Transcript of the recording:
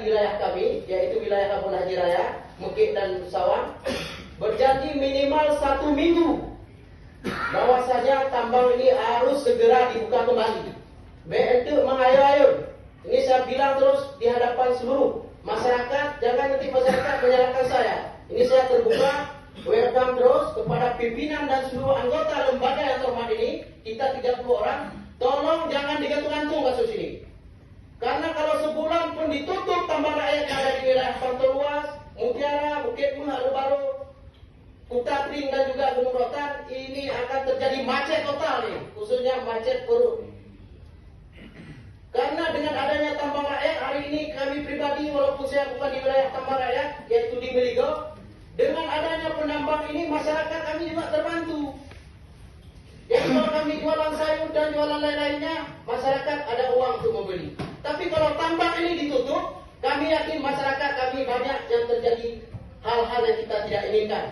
wilayah kami, yaitu wilayah Kampung Haji Raya, Mekik dan Sawang, berjanji minimal 1 minggu bahwasanya tambang ini harus segera dibuka kembali. BNT mengayun-ayun. Ini saya bilang terus di hadapan seluruh masyarakat, jangan nanti masyarakat menyalahkan saya. Ini saya terbuka, welcome terus kepada pimpinan dan seluruh anggota lembaga yang terhormat ini. Kita 30 orang, tolong jangan digantung-gantung kasus ini. Karena kalau sebulan pun ditutup tambang rakyat yang ada di wilayah Pantai Luas, Mutiara, Bukit Bunga, Baru, Kutapring dan juga Gunung Rotan, ini akan terjadi macet total nih, khususnya macet perut. Karena dengan adanya tambang rakyat hari ini kami pribadi, walaupun saya bukan di wilayah tambang rakyat, yaitu di Meligo, dengan adanya penambang ini masyarakat kami juga terbantu. Jadi kalau kami jualan sayur dan jualan lain-lainnya, masyarakat ada uang untuk membeli. Tapi kalau tambang ini ditutup, kami yakin masyarakat kami banyak yang terjadi hal-hal yang kita tidak inginkan.